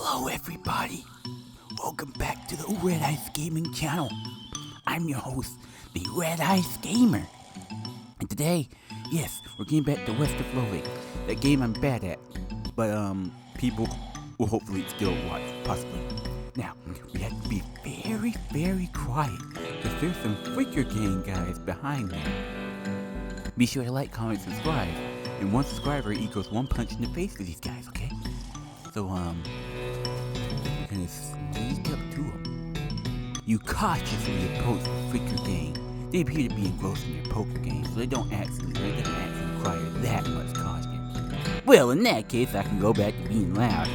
Hello everybody, welcome back to the Red Ice Gaming channel. I'm your host, the Red Ice Gamer. And today, yes, we're getting back to West of Loathing, that game I'm bad at, but people will hopefully still watch, possibly. Now, we have to be very, very quiet, because there's some freaker gang guys behind me. Be sure to like, comment, subscribe, and one subscriber equals one punch in the face for these guys, okay? So, we're gonna sneak up to them. You cautiously approach the freaker gang. They appear to be engrossed in their poker game, so they doesn't actually require that much caution. Well, in that case, I can go back to being loud,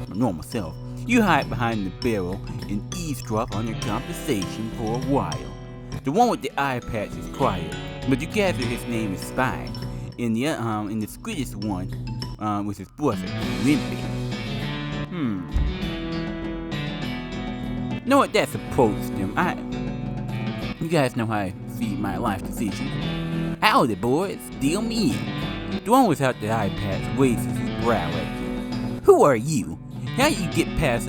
my normal self. You hide behind the barrel and eavesdrop on their conversation for a while. The one with the eye patch is quiet, but you gather his name is Spy. And the squiddiest one, with his brother, Wimpy. Know what that's approached them. You guys know how I see my life decision. Howdy, boys, deal me in. The one without the eye patch raises his brow at you. Who are you? How do you get past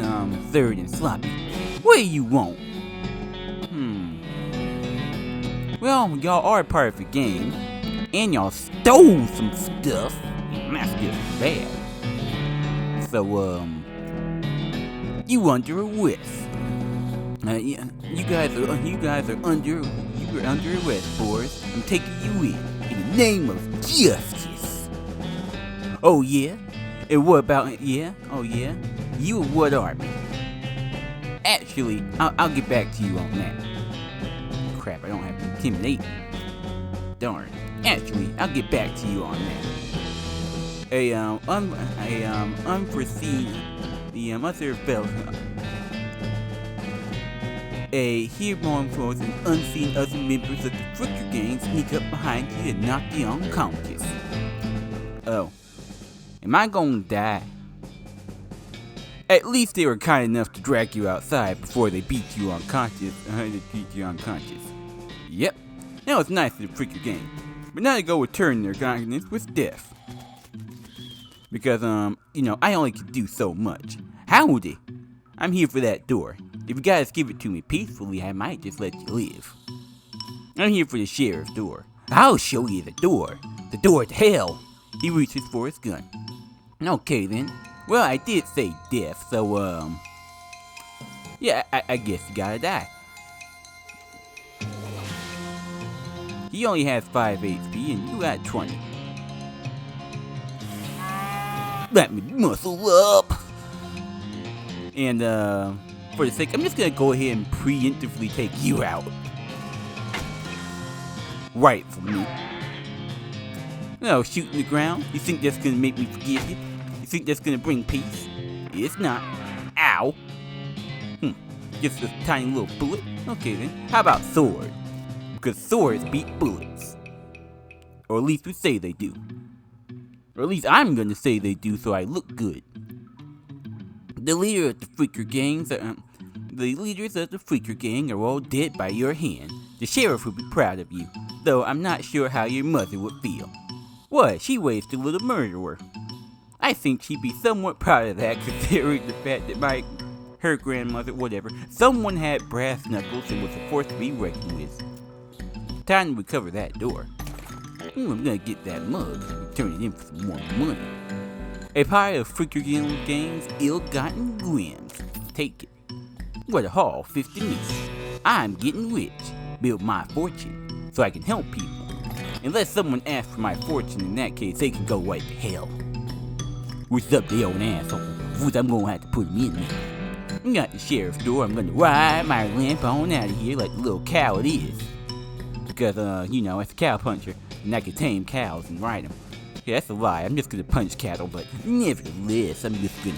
Third and Sloppy? What do you want? Well, y'all are part of the game, and y'all stole some stuff. That's just bad. So, you under arrest. You guys are under arrest, boys. I'm taking you in the name of justice. Oh yeah? And what about yeah? Oh yeah? You and what army? Actually, I'll get back to you on that. Crap, I don't have intimidate. Darn. Actually, I'll get back to you on that. Unforeseen, other fell. Hereby force and unseen other members of the freaker gang sneak up behind you and knock you unconscious. Oh, am I gonna die? At least they were kind enough to drag you outside before they beat you unconscious. Yep, that was nice of the freaker gang. But now they go return their kindness with death. Because, I only can do so much. Howdy! I'm here for that door. If you guys give it to me peacefully, I might just let you live. I'm here for the sheriff's door. I'll show you the door. The door to hell. He reaches for his gun. Okay then. Well, I did say death, so, yeah, I guess you gotta die. He only has 5 HP and you got 20. Let me muscle up. And for the sake, I'm just gonna go ahead and preemptively take you out. Right for me. No, shooting the ground. You think that's gonna make me forgive you? You think that's gonna bring peace? It's not. Ow. Just a tiny little bullet. Okay then. How about sword? Because swords beat bullets. Or at least we say they do. Or at least I'm gonna say they do so I look good. The leaders of the freaker gang are all dead by your hand. The sheriff would be proud of you, though I'm not sure how your mother would feel. What, she raised a little murderer. I think she'd be somewhat proud of that, considering the fact that her grandmother, whatever, someone had brass knuckles and was a force to be reckoned with. Time to recover that door. I'm gonna get that mug and turn it in for some more money. A pile of freaker gang's ill-gotten grams. Take it. What a haul, 50 each. I'm getting rich. Build my fortune, so I can help people. Unless someone asks for my fortune, in that case, they can go right to hell. What's up, they old asshole? I'm gonna have to put him in there. I got the sheriff's door. I'm gonna ride my lamp on out of here like the little cow it is. Because, it's a cow puncher, and I can tame cows and ride them. Yeah, that's a lie. I'm just gonna punch cattle, but nevertheless, I'm just gonna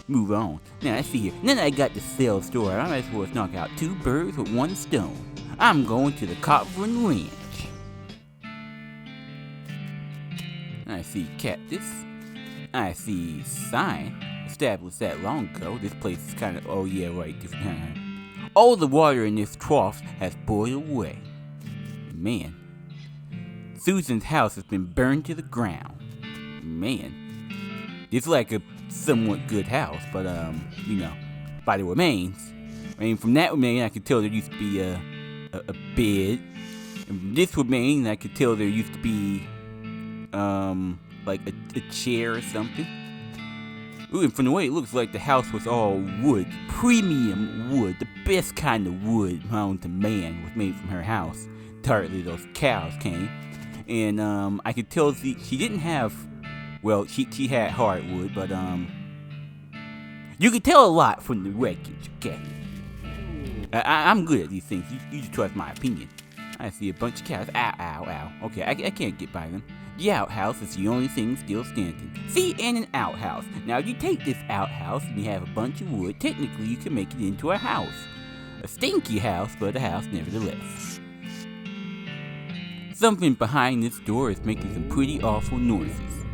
move on. Now, let's see here. Now that I got the sales store, I might as well knock out 2 birds with 1 stone. I'm going to the Copland Ranch. I see cactus. I see sign. Established that long ago. This place is kind of, oh yeah, right, different. All the water in this trough has boiled away. Man. Susan's house has been burned to the ground. Man. It's like a somewhat good house, but you know, by the remains. I mean, from that remain, I could tell there used to be a bed. And from this remain, I could tell there used to be like a chair or something. Ooh, and from the way it looks like the house was all wood, premium wood, the best kind of wood known to man was made from her house. Partly those cows came, and I could tell she didn't have, well, she had hardwood, but you could tell a lot from the wreckage. Okay, I'm good at these things. You just trust my opinion. I see a bunch of cows. Ow, ow, ow. Okay, I can't get by them. The outhouse is the only thing still standing. See, and an outhouse. Now, if you take this outhouse and you have a bunch of wood, technically you can make it into a house. A stinky house, but a house nevertheless. Something behind this door is making some pretty awful noises.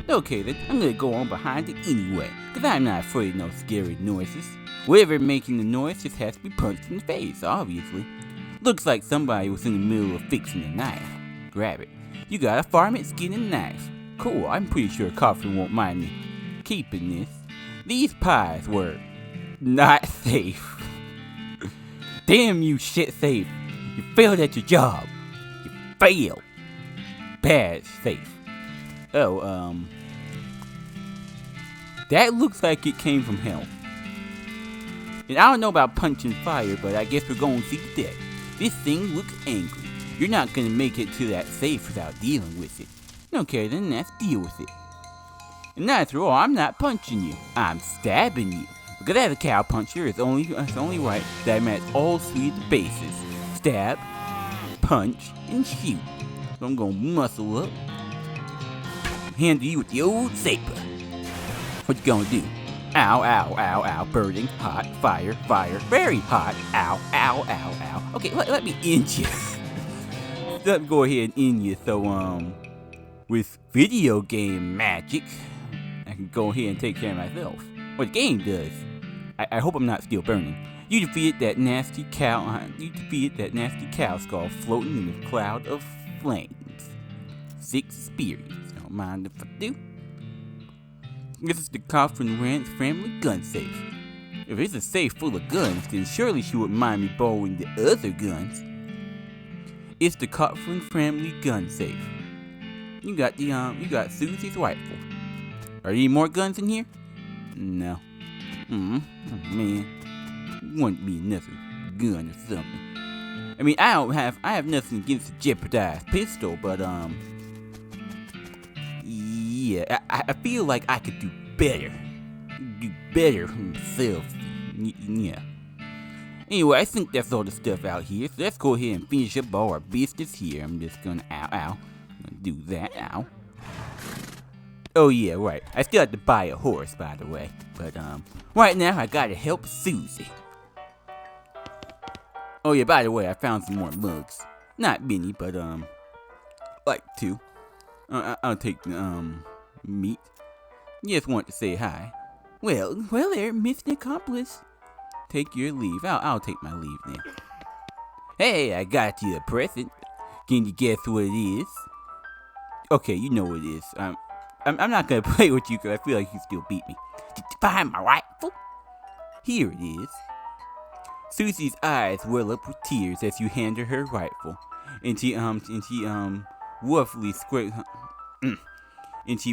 Okay then, I'm gonna go on behind it anyway, cause I'm not afraid of no scary noises. Whoever making the noise just has to be punched in the face, obviously. Looks like somebody was in the middle of fixing a knife. Grab it. You got a varmint skin and knife. Cool, I'm pretty sure Coffin won't mind me keeping this. These pies were not safe. Damn you, shit safe. You failed at your job. You failed. Bad safe. Oh, that looks like it came from hell. And I don't know about punching fire, but I guess we're going to see the deck. This thing looks angry. You're not gonna make it to that safe without dealing with it. Okay, then let's deal with it. And after all, I'm not punching you. I'm stabbing you. Because as a cow puncher, it's only right that I match all three of the bases. Stab, punch, and shoot. So I'm gonna muscle up. Handle you with the old saber. What you gonna do? Ow, ow, ow, ow, burning, hot, fire, fire, very hot, ow, ow, ow, ow. Okay, let me end you. Let me go ahead and end you, so, with video game magic, I can go ahead and take care of myself. What the game does, I hope I'm not still burning. You defeated that nasty cow skull floating in a cloud of flames. 6 experience, don't mind if I do. This is the Coffin Ranch family gun safe. If it's a safe full of guns, then surely she wouldn't mind me borrowing the other guns. It's the Coffin family gun safe. You got Susie's rifle. Are there any more guns in here? No. Oh man. Wouldn't be another gun or something. I mean, I have nothing against a jeopardized pistol, but yeah, I feel like I could do better. Do better for myself. Yeah. Anyway, I think that's all the stuff out here. So let's go ahead and finish up all our business here. I'm just gonna, ow. I'm gonna do that, ow. Oh yeah, right. I still have to buy a horse, by the way. But, right now I gotta help Susie. Oh yeah, by the way, I found some more mugs. Not many, but, like 2. I'll take the, meat. Just want to say hi. Well there, mission accomplished. Take your leave. I'll take my leave then. Hey, I got you a present. Can you guess what it is? Okay, you know what it is. I'm not gonna play with you because I feel like you still beat me. Did you find my rifle? Here it is. Susie's eyes well up with tears as you hand her rifle, and she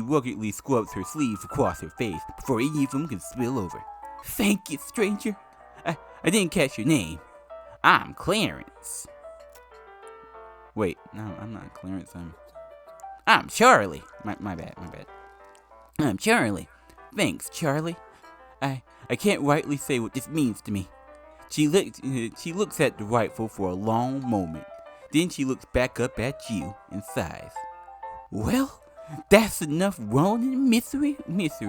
ruggedly scrubs her sleeve across her face before any of them can spill over. Thank you, stranger. I didn't catch your name. I'm Clarence. Wait, no, I'm not Clarence. I'm Charlie. My bad. I'm Charlie. Thanks, Charlie. I can't rightly say what this means to me. She looks at the rifle for a long moment. Then she looks back up at you and sighs. Well, that's enough wrong and misery. That's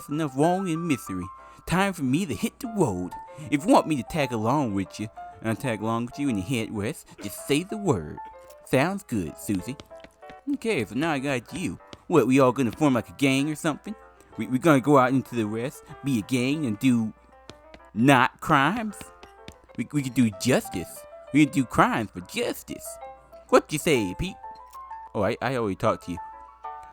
enough wrong and misery. Time for me to hit the road. If you want me to tag along with you in the head west, just say the word. Sounds good, Susie. Okay, so now I got you. What, we all gonna form like a gang or something? We gonna go out into the west, be a gang, and do not crimes? We could do justice. We could do crimes for justice. What you say, Pete? Oh, I already talked to you.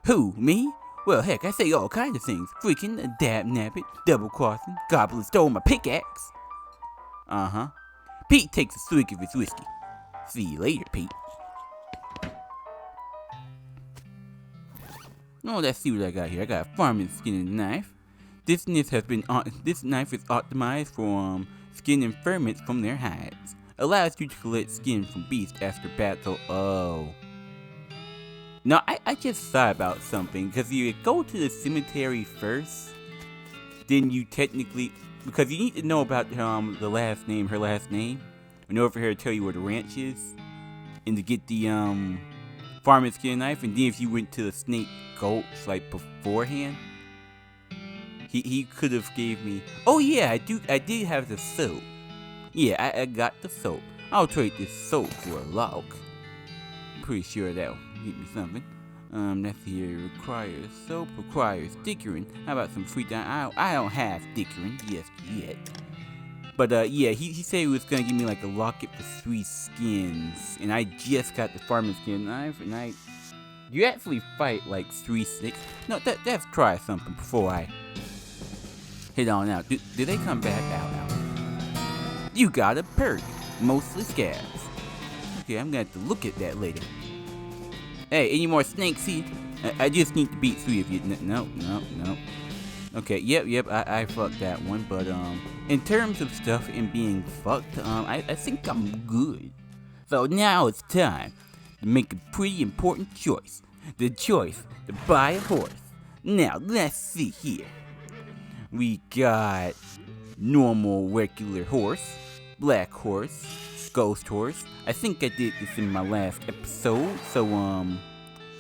Who, me? Well, heck, I say all kinds of things. Freaking, dab nabbit, double crossing, gobbler stole my pickaxe. Uh-huh. Pete takes a swig of his whiskey. See you later, Pete. Oh, let's see what I got here. I got a farming skinning knife. This knife is optimized for skinning ferments from their hides. Allows you to collect skin from beasts after battle. Oh. No, I just thought about something, because you go to the cemetery first, then you technically, because you need to know about her last name, in order for her to tell you where the ranch is, and to get the farming skin knife, and then if you went to the snake gulch like beforehand, he could have gave me. Oh yeah, I did have the soap. Yeah, I got the soap. I'll trade this soap for a log. I'm pretty sure that'll get me something. Let's see here. Requires soap, requires dickering. How about some free time? I don't have dickering just yet. But yeah, he said he was gonna give me like a locket for 3 skins, and I just got the farming skin knife, and you actually fight like 3 snakes. No, let's try something before I head on out. Do they come back out? You got a perk, mostly scabs. Okay, I'm gonna have to look at that later. Hey, any more snakes here? I just need to beat 3 of you. No. Okay, yep, I fucked that one, but in terms of stuff and being fucked, I think I'm good. So now it's time to make a pretty important choice. The choice to buy a horse. Now, let's see here. We got normal regular horse, black horse, ghost horse. I think I did this in my last episode, so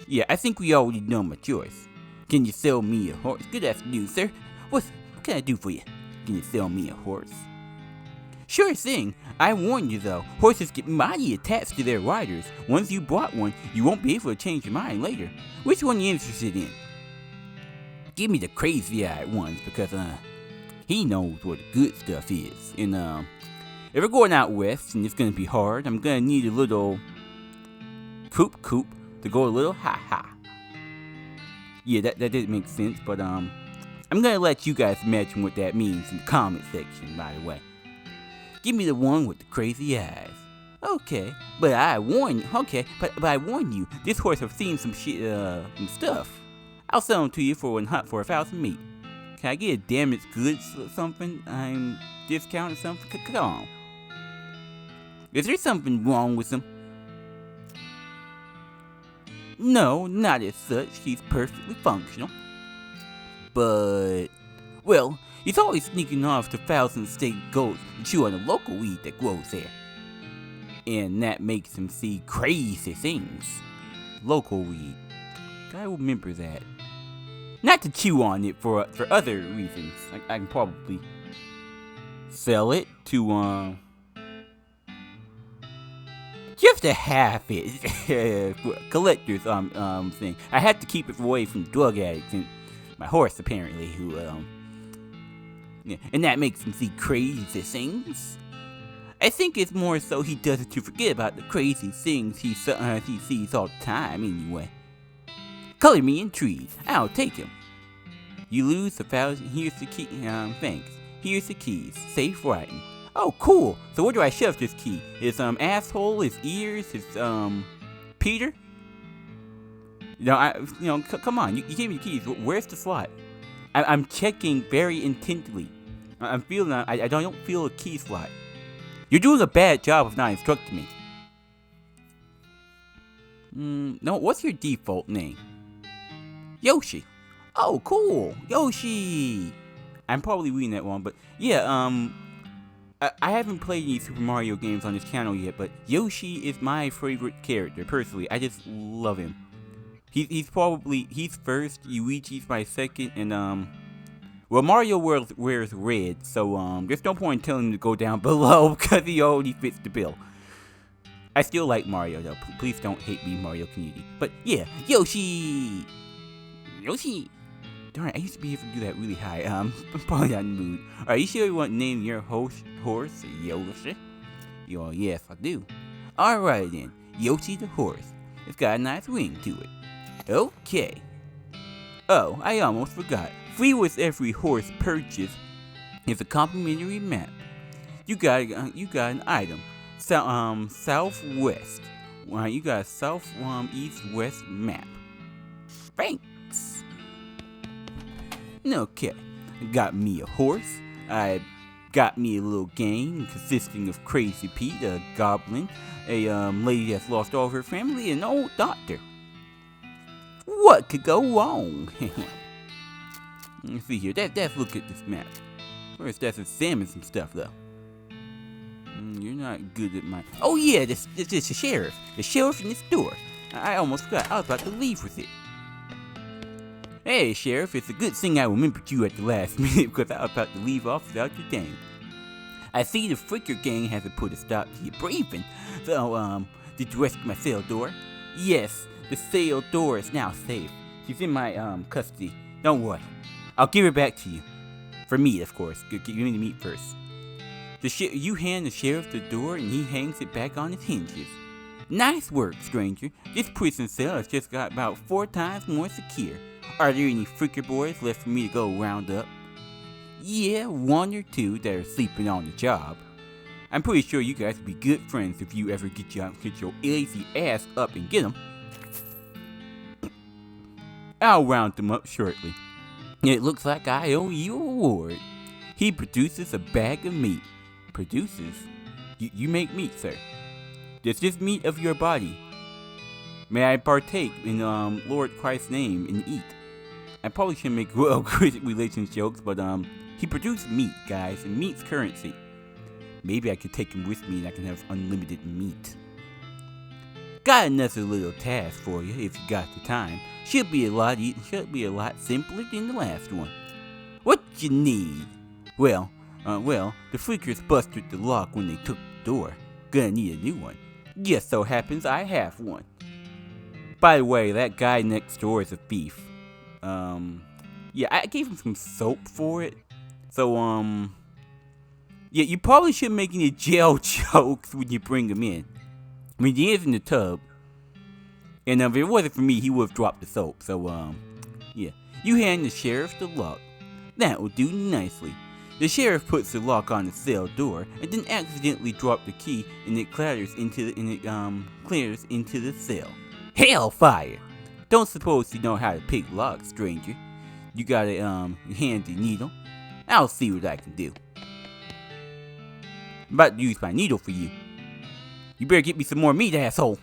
yeah, I think we already know my choice. Can you sell me a horse? Good afternoon, sir. What can I do for you? Can you sell me a horse? Sure thing. I warn you though, horses get mighty attached to their riders. Once you bought one, you won't be able to change your mind later. Which one are you interested in? Give me the crazy-eyed ones, because he knows what the good stuff is. And if we're going out west and it's gonna be hard, I'm gonna need a little coop to go a little ha. Yeah, that didn't make sense, but I'm gonna let you guys imagine what that means in the comment section, by the way. Give me the one with the crazy eyes. Okay, but I warn you. Okay, but I warn you, this horse have seen some shit, some stuff. I'll sell them to you for 1,000 meat. Can I get a damaged goods or something? I'm discounting something? Come on. Is there something wrong with them? No, not as such. He's perfectly functional. But, well, he's always sneaking off to 1,000 state goats to chew on the local weed that grows there. And that makes him see crazy things. Local weed. I remember that. Not to chew on it for other reasons. I can probably sell it to, just to have it. Collector's, thing. I had to keep it away from drug addicts and my horse, apparently, who, yeah, and that makes him see crazy things. I think it's more so he does it to forget about the crazy things he sees all the time, anyway. Color me intrigued. I'll take him. You lose 1,000. Here's the key. Thanks. Here's the keys. Safe writing. Oh, cool. So where do I shove this key? His asshole, his ears, his Peter. Come on. You gave me the keys. Where's the slot? I'm checking very intently. I'm feeling. I don't feel a key slot. You're doing a bad job of not instructing me. No. What's your default name? Yoshi. Oh, cool. Yoshi. I'm probably reading that wrong, but yeah, I haven't played any Super Mario games on this channel yet, but Yoshi is my favorite character, personally. I just love him. He's first, Luigi's my second, and well, Mario wears red, so there's no point in telling him to go down below, because he already fits the bill. I still like Mario, though. Please don't hate me, Mario community. But yeah, Yoshi! Yoshi! Darn it, I used to be able to do that really high. I'm probably not in the mood. Are you sure you want to name your horse Yoshi? Yes, I do. Alright then, Yoshi the horse. It's got a nice ring to it. Okay. Oh, I almost forgot. Free with every horse purchase is a complimentary map. You got an item. Southwest. You got a south east west map. Thanks. Okay. Got me a horse. I got me a little gang consisting of Crazy Pete, a goblin, a lady that's lost all of her family, and an old doctor. What could go wrong? Let's see here. Let's look at this map. First, that's a salmon some stuff, though. You're not good at my... Oh, yeah, this is the sheriff. The sheriff in the store. I almost forgot. I was about to leave with it. Hey, Sheriff, it's a good thing I remembered you at the last minute because I was about to leave off without your gang. I see the Fricker gang hasn't put a stop to your briefing. So, did you rescue my cell door? Yes, the cell door is now safe. She's in my, custody. Don't worry. I'll give her back to you. For meat, of course. Give me the meat first. You hand the sheriff the door and he hangs it back on its hinges. Nice work, stranger. This prison cell has just got about 4 times more secure. Are there any freaker boys left for me to go round up? Yeah, 1 or 2 that are sleeping on the job. I'm pretty sure you guys would be good friends if you ever get your lazy ass up and get them. I'll round them up shortly. It looks like I owe you a reward. He produces a bag of meat. Produces? You make meat, sir. Does this meat of your body? May I partake in Lord Christ's name and eat? I probably shouldn't make Christian relations jokes, but he produced meat, guys, and meat's currency. Maybe I could take him with me and I can have unlimited meat. Got another little task for you if you got the time. Should be a lot simpler than the last one. What you need? Well, the freakers busted the lock when they took the door. Gonna need a new one. Just so happens I have one. By the way, that guy next door is a thief. Yeah, I gave him some soap for it. So, yeah, you probably shouldn't make any jail jokes when you bring him in. I mean, he is in the tub. And if it wasn't for me, he would have dropped the soap. So, yeah. You hand the sheriff the lock. That will do nicely. The sheriff puts the lock on the cell door and then accidentally drops the key and it clatters into the cell. Hellfire! Don't suppose you know how to pick locks, stranger. You got a handy needle? I'll see what I can do. I'm about to use my needle for you. You better get me some more meat, asshole.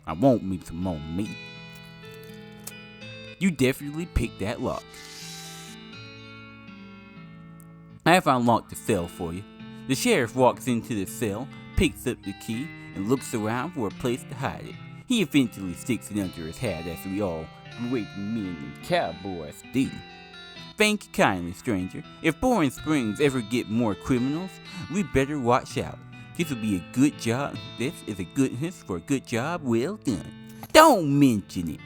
I want me some more meat. You definitely picked that lock. I have unlocked the cell for you. The sheriff walks into the cell, picks up the key, and looks around for a place to hide it. He eventually sticks it under his hat, as we all great men and cowboys do. Thank you kindly, stranger. If Boring Springs ever get more criminals, we better watch out. This will be a good job. This is a goodness for a good job well done. Don't mention it.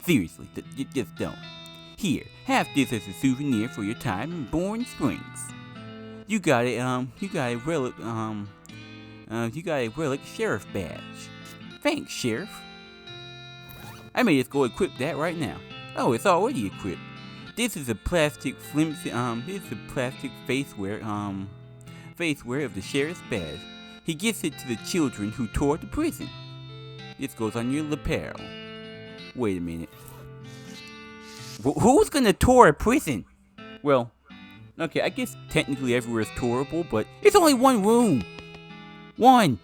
Seriously, just don't. Here, have this as a souvenir for your time in Boring Springs. You got a relic sheriff badge. Thanks, Sheriff. I may just go equip that right now. Oh, it's already equipped. This is a plastic faceware of the sheriff's badge. He gives it to the children who tore the prison. This goes on your lapel. Wait a minute. Who's gonna tour a prison? Well, okay, I guess technically everywhere is tourable, but it's only one room. One.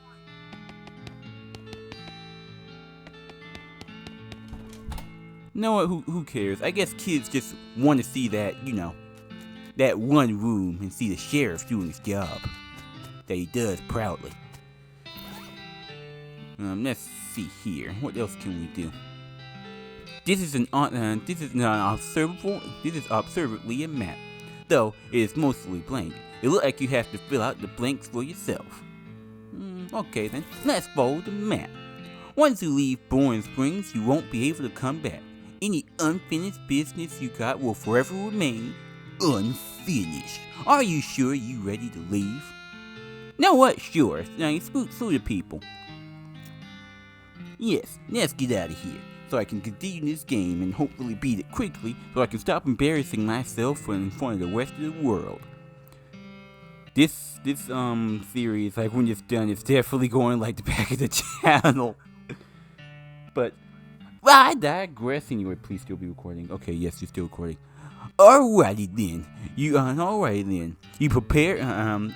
You know what, who cares? I guess kids just want to see that, that one room and see the sheriff doing his job. That he does proudly. Let's see here. What else can we do? This is observably a map, though it is mostly blank. It looks like you have to fill out the blanks for yourself. Okay then, let's follow the map. Once you leave Boring Springs, you won't be able to come back. Any unfinished business you got will forever remain unfinished. Are you sure you ready to leave? Know what? Sure. Now you spook through the people. Yes, let's get out of here. so I can continue this game and hopefully beat it quickly so I can stop embarrassing myself in front of the rest of the world. This series, like when it's done, it's definitely going like the back of the channel. But I digress. Anyway, please still be recording. Okay, yes, you're still recording. Alrighty then. You prepare,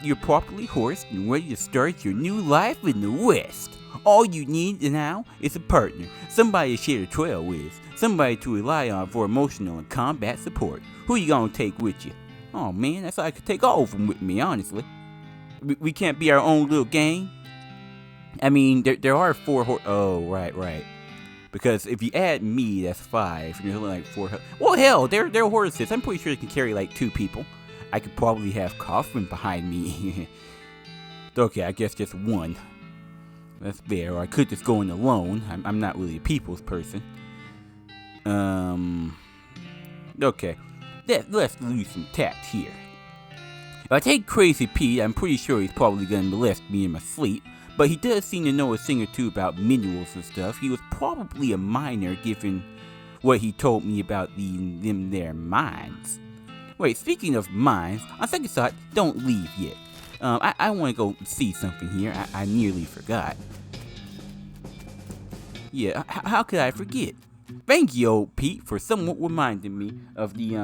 you're properly horsed and ready to start your new life in the West. All you need now is a partner, somebody to share the trail with, somebody to rely on for emotional and combat support. Who you gonna take with you? Oh man, that's I could take all of them with me, honestly. We can't be our own little gang. I mean, there are 4 oh, right. Because if you add me, that's 5. And there's only like 4. Well, hell, they're horses. I'm pretty sure they can carry like 2 people. I could probably have Kaufman behind me. Okay, I guess just 1. That's fair. Or I could just go in alone. I'm not really a people's person. Okay. Let's lose some tact here. If I take Crazy Pete, I'm pretty sure he's probably gonna molest me in my sleep. But he does seem to know a thing or two about minerals and stuff. He was probably a miner, given what he told me about them their mines. Wait, speaking of mines, on second thought, don't leave yet. I want to go see something here. I nearly forgot. Yeah, how could I forget? Thank you, old Pete, for somewhat reminding me of the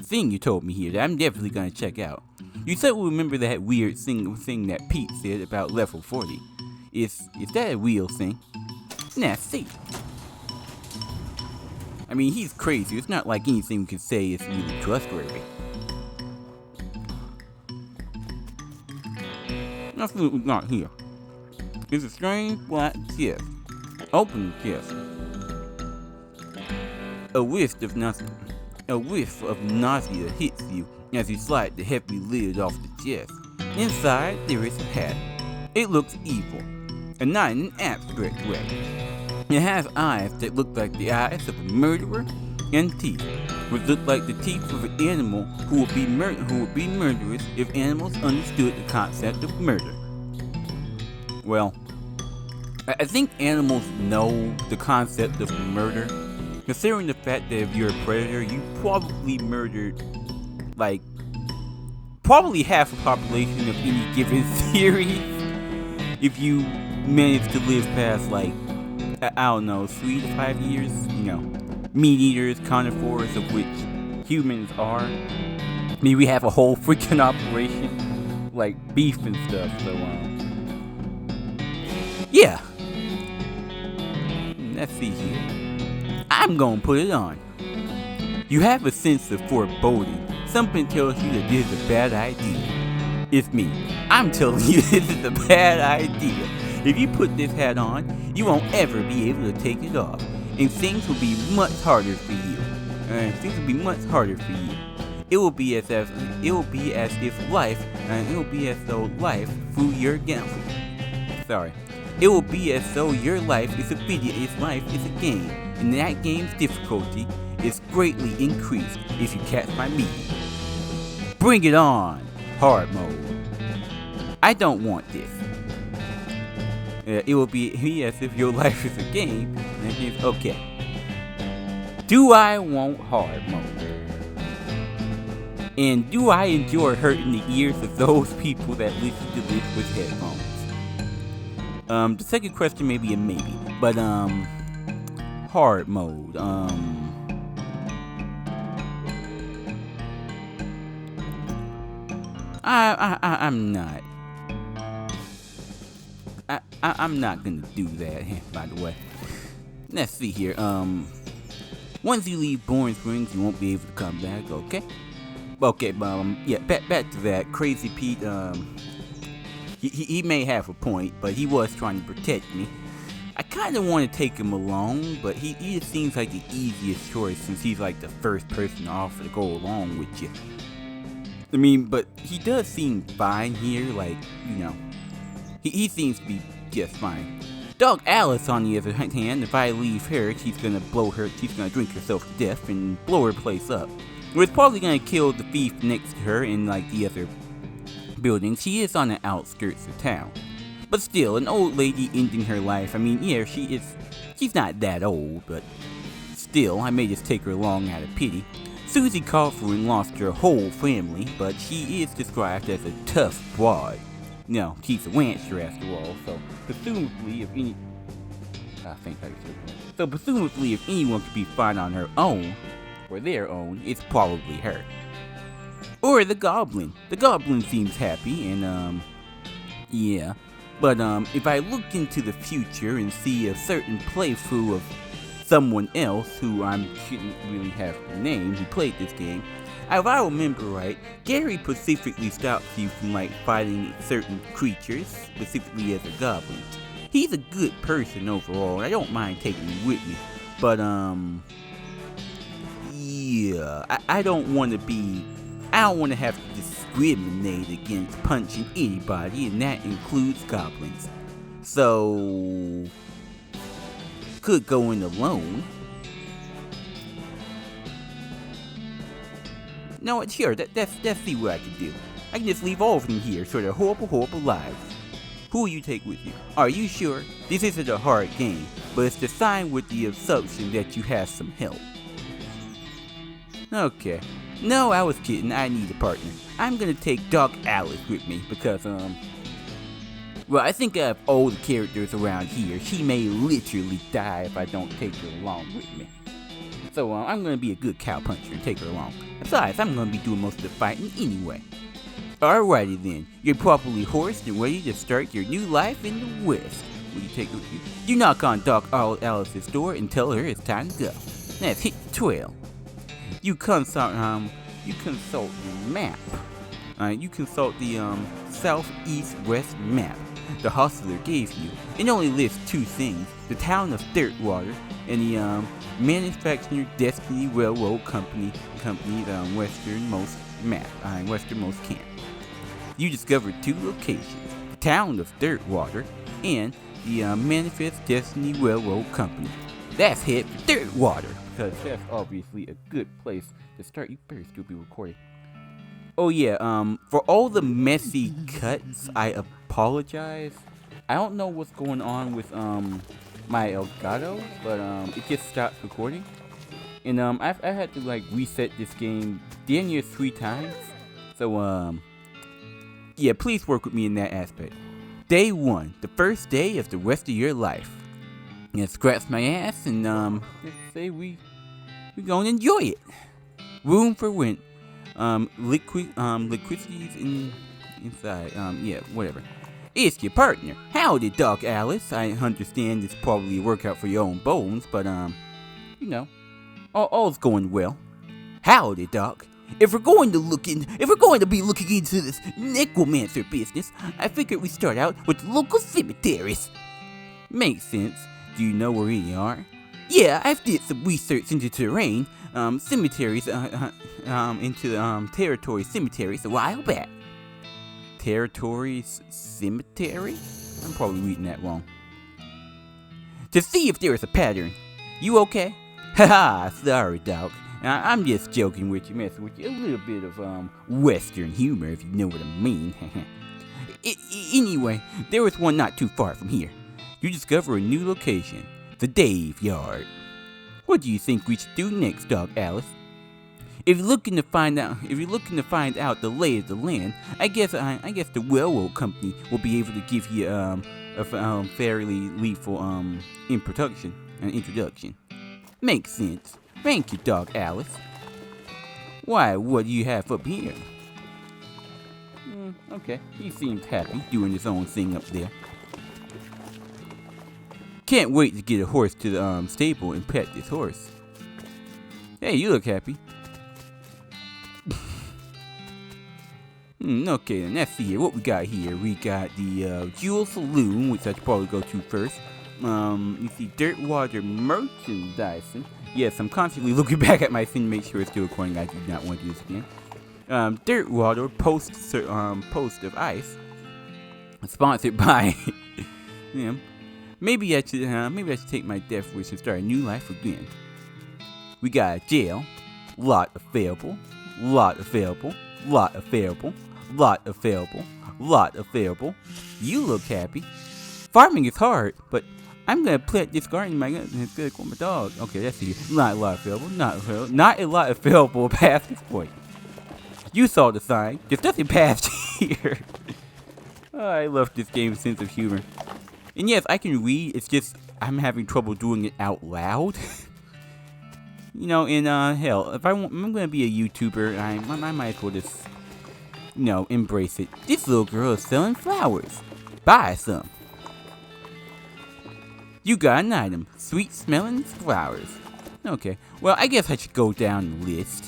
thing you told me here that I'm definitely gonna check out. You said we'll remember that weird thing that Pete said about level 40. Is that a real thing? Nah, see. I mean, he's crazy. It's not like anything we can say is really trustworthy. Absolutely not here. It's a strange black chest. Open the chest. A whiff of nausea hits you as you slide the heavy lid off the chest. Inside, there is a hat. It looks evil, and not in an abstract way. It has eyes that look like the eyes of a murderer, and teeth, which look like the teeth of an animal who would be murderous if animals understood the concept of murder. Well, I think animals know the concept of murder, considering the fact that if you're a predator, you probably murdered, like, probably half the population of any given series. If you manage to live past, like, I don't know, 3 to 5 years, you know, meat eaters, carnivores, of which humans are. I mean, we have a whole freaking operation, like beef and stuff, so, yeah. Let's see here. I'm gonna put it on. You have a sense of foreboding. Something tells you that this is a bad idea. It's me. I'm telling you this is a bad idea. If you put this hat on, you won't ever be able to take it off. And things will be much harder for you. It will be as if life through your gamble. It will be as though your life is a game, and that game's difficulty is greatly increased if you catch my meaning. Bring it on, hard mode. I don't want this. It will be as if your life is a game, and it's okay. Do I want hard mode? And do I enjoy hurting the ears of those people that listen to this with headphones? The second question may be a maybe, but hard mode. I'm not. I'm not gonna do that. By the way, let's see here. Once you leave Boring Springs, you won't be able to come back. Okay. Yeah. Back to that. Crazy Pete. He may have a point, but he was trying to protect me. I kind of want to take him along, but he just seems like the easiest choice since he's like the first person to offer to go along with you. I mean, but he does seem fine here, like, you know, he seems to be just fine. Dog Alice, on the other hand, if I leave her, she's gonna drink herself to death and blow her place up. We're probably gonna kill the thief next to her in, like, the other building. She is on the outskirts of town. But still, an old lady ending her life, I mean, yeah, she She's not that old, but still, I may just take her along out of pity. Susie Coughlin lost her whole family, but she is described as a tough broad. No, she's a rancher after all, so presumably if anyone could be fine on her own, or their own, it's probably her. Or the Goblin. The Goblin seems happy, and yeah. But if I look into the future and see a certain playthrough of someone else who I shouldn't really have to name who played this game, if I remember right, Gary specifically stops you from fighting certain creatures, specifically as a goblin. He's a good person overall, and I don't mind taking him with me. But yeah, I don't want to have to discriminate against punching anybody, and that includes goblins. So could go in alone. No, sure, let's see what I can do. I can just leave all of them here, so they're horrible lives. Who will you take with you? Are you sure? This isn't a hard game, but it's designed with the assumption that you have some help. Okay. No, I was kidding, I need a partner. I'm gonna take Doc Alice with me, because, well, I think I have all the characters around here. She may literally die if I don't take her along with me. So, I'm gonna be a good cowpuncher and take her along. Besides, I'm gonna be doing most of the fighting anyway. Alrighty then, you're properly horsed and ready to start your new life in the West. Will you take her with you? You knock on Doc Alice's door and tell her it's time to go. Let's hit the trail. You consult your map. You consult the southeast-west map the hostler gave you. It only lists two things: the town of Dirtwater and the Manufacturing Destiny Railroad Company's westernmost camp. You discovered two locations: the town of Dirtwater and the Manifest Destiny Railroad Company. Let's head for Dirtwater, because that's obviously a good place to start. You better still be recording. Oh yeah, for all the messy cuts, I apologize. I don't know what's going on with my Elgato, but it just stopped recording. And I had to reset this game damn near 3 times. So yeah, please work with me in that aspect. Day 1, the first day of the rest of your life. And scratch my ass and let's say we're gonna enjoy it. Room for rent. Liquidity's inside. Yeah, whatever. It's your partner. Howdy, Doc Alice. I understand it's probably a workout for your own bones, but you know, all's going well. Howdy, Doc. If we're going to be looking into this necromancer business, I figured we start out with local cemeteries. Makes sense. Do you know where any are? Yeah, I've did some research into terrain, cemeteries, into territory cemeteries a while back. Territory cemetery? I'm probably reading that wrong. To see if there is a pattern. You okay? Haha, sorry, Doc. I'm just joking with you, messing with you. A little bit of Western humor, if you know what I mean. Anyway, there is one not too far from here. You discover a new location, the Dave Yard. What do you think we should do next, Doc Alice? If you're looking to find out the lay of the land, I guess the railroad company will be able to give you a fairly lethal introduction. Makes sense. Thank you, Doc Alice. Why, what do you have up here? Okay, he seems happy doing his own thing up there. Can't wait to get a horse to the stable and pet this horse. Hey, you look happy. Okay, then let's see here. What we got here? We got the Jewel Saloon, which I should probably go to first. You see Dirtwater merchandising. Yes, I'm constantly looking back at my thing to make sure it's still recording. I do not want to do this again. Dirtwater Post of Ice, sponsored by him. Maybe I should take my death wish and start a new life again. We got a jail, lot available. You look happy. Farming is hard, but I'm gonna plant this garden in my it's gonna call my dog. Okay, that's it. Not a lot available. Not a lot available past this point. You saw the sign. There's nothing past here. Oh, I love this game's sense of humor. And yes, I can read. It's just I'm having trouble doing it out loud. You know, and hell, if I'm gonna be a YouTuber, I might as well just, you know, embrace it. This little girl is selling flowers. Buy some. You got an item. Sweet smelling flowers. Okay. Well, I guess I should go down the list.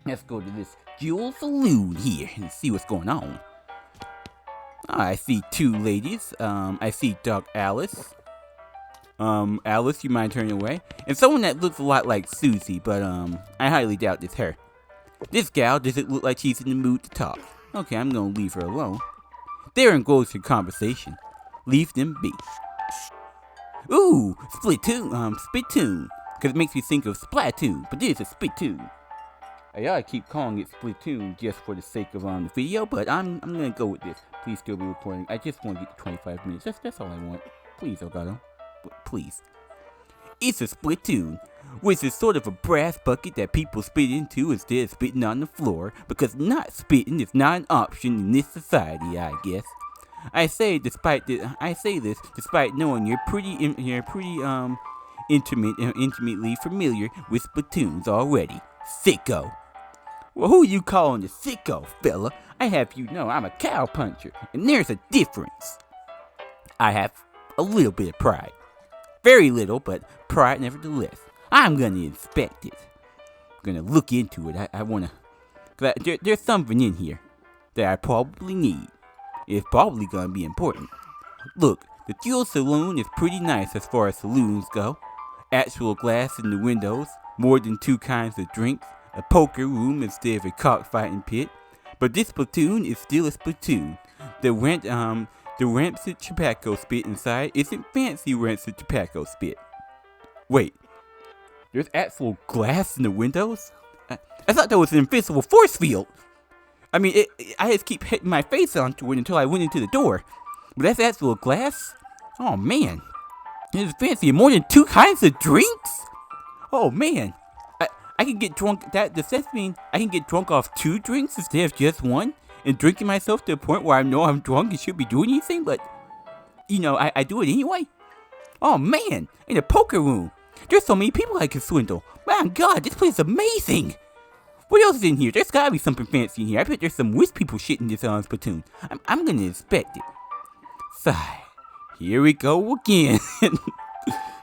Let's go to this Jewel Saloon here and see what's going on. I see two ladies. I see Doc Alice. Alice, you mind turning away? And someone that looks a lot like Susie, but I highly doubt it's her. This gal doesn't look like she's in the mood to talk. Okay, I'm gonna leave her alone. There goes your conversation. Leave them be. Ooh, Splatoon, Spittoon. Because it makes me think of Splatoon, but this is Spittoon. I ought to keep calling it Splatoon just for the sake of the video, but I'm gonna go with this. Please still be recording. I just want to get to 25 minutes. That's all I want. Please, Elgato. Please. It's a Splatoon, which is sort of a brass bucket that people spit into instead of spitting on the floor, because not spitting is not an option in this society, I guess. I say this despite knowing you're pretty intimately familiar with Splatoons already. Sicko. Well, who you calling the sicko, fella? I have you know I'm a cow puncher, and there's a difference. I have a little bit of pride. Very little, but pride nevertheless. I'm gonna inspect it. I'm gonna look into it. I wanna... There's something in here that I probably need. It's probably gonna be important. Look, the Jewel Saloon is pretty nice as far as saloons go. Actual glass in the windows, more than 2 kinds of drinks, a poker room instead of a cockfighting pit. But this Splatoon is still a Splatoon. The rancid tobacco spit inside isn't fancy rancid tobacco spit. Wait, there's actual glass in the windows? I thought that was an invisible force field. I mean, I just keep hitting my face onto it until I went into the door. But that's actual glass? Oh man, it's fancy. More than 2 kinds of drinks? Oh man, I can get drunk. Does that mean I can get drunk off 2 drinks instead of just 1? And drinking myself to a point where I know I'm drunk and should be doing anything, but, you know, I do it anyway? Oh man, in a poker room. There's so many people I can swindle. My God, this place is amazing. What else is in here? There's gotta be something fancy in here. I bet there's some rich people shit in this Splatoon. I'm gonna inspect it. Sigh. Here we go again.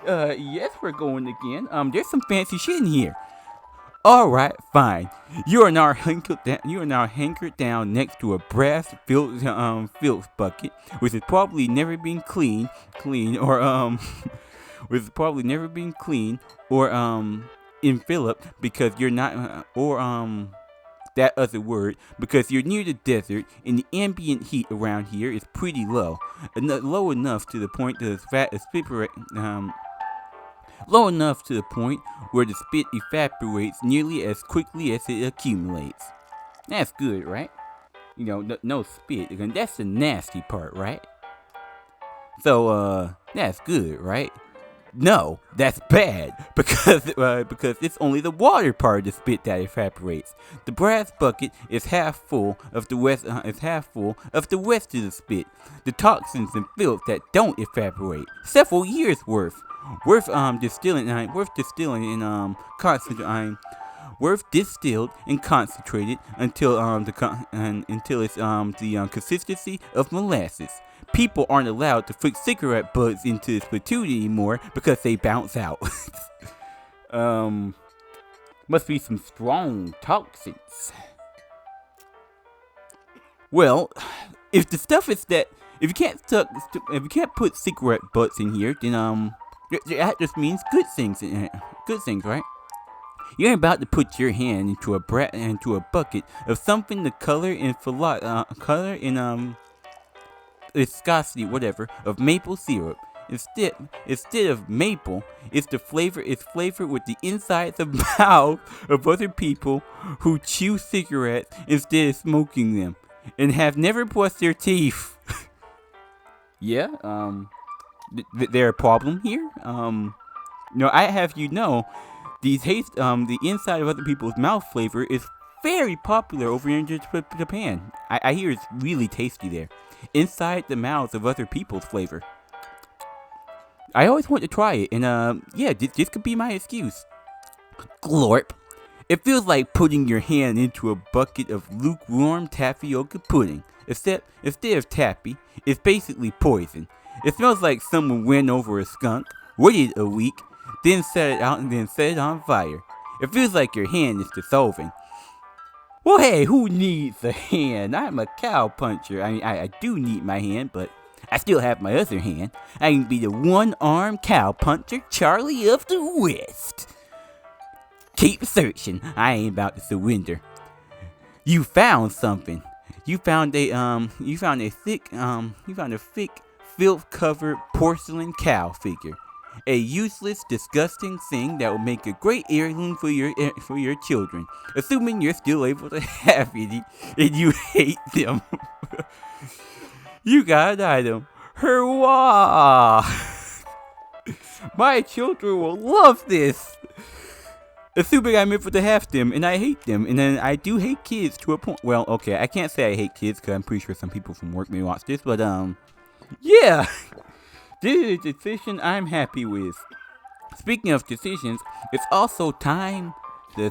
Yes, we're going again. There's some fancy shit in here. Alright, fine. You are now hankered down next to a brass filth bucket, which has probably never been cleaned or enveloped because you're not that other word, because you're near the desert and the ambient heat around here is pretty low. Low enough to the point where the spit evaporates nearly as quickly as it accumulates. That's good, right? You know, no spit. That's the nasty part, right? So, that's good, right? No, that's bad, because it's only the water part of the spit that evaporates. The brass bucket is half full of the rest of the spit. The toxins and filth that don't evaporate. Several years worth distilled and concentrated until it's the consistency of molasses. People aren't allowed to put cigarette butts into this Splatoon anymore because they bounce out. Must be some strong toxins. Well, if the stuff is that if you can't put cigarette butts in here, then that just means good things, right? You're about to put your hand into a bucket of something the color and viscosity, whatever, of maple syrup. Instead of maple, it's flavored with the insides of mouth of other people who chew cigarettes instead of smoking them and have never brushed their teeth. Yeah, there a problem here? I have the inside of other people's mouth flavor is very popular over in Japan. I hear it's really tasty there. Inside the mouths of other people's flavor. I always want to try it, and this could be my excuse. Glorp. It feels like putting your hand into a bucket of lukewarm tapioca pudding. Instead of tappy, it's basically poison. It smells like someone went over a skunk, waited a week, then set it out and then set it on fire. It feels like your hand is dissolving. Well, hey, who needs a hand? I'm a cow puncher. I do need my hand, but I still have my other hand. I can be the one-armed cow puncher, Charlie of the West. Keep searching. I ain't about to surrender. You found something. You found a thick, filth-covered porcelain cow figure. A useless, disgusting thing that will make a great heirloom for your children, assuming you're still able to have it and you hate them. You got an item. Hurrah! My children will love this. Assuming I'm able to have them, and I hate them, and then I do hate kids to a point. Well, okay, I can't say I hate kids because I'm pretty sure some people from work may watch this, but yeah, this is a decision I'm happy with. Speaking of decisions, it's also time to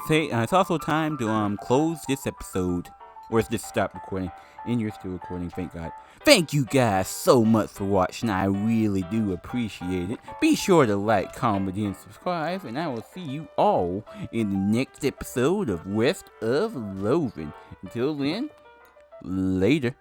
close this episode, or just stop recording. And you're still recording, thank God. Thank you guys so much for watching. I really do appreciate it. Be sure to like, comment, and subscribe, and I will see you all in the next episode of West of Loathing. Until then, later.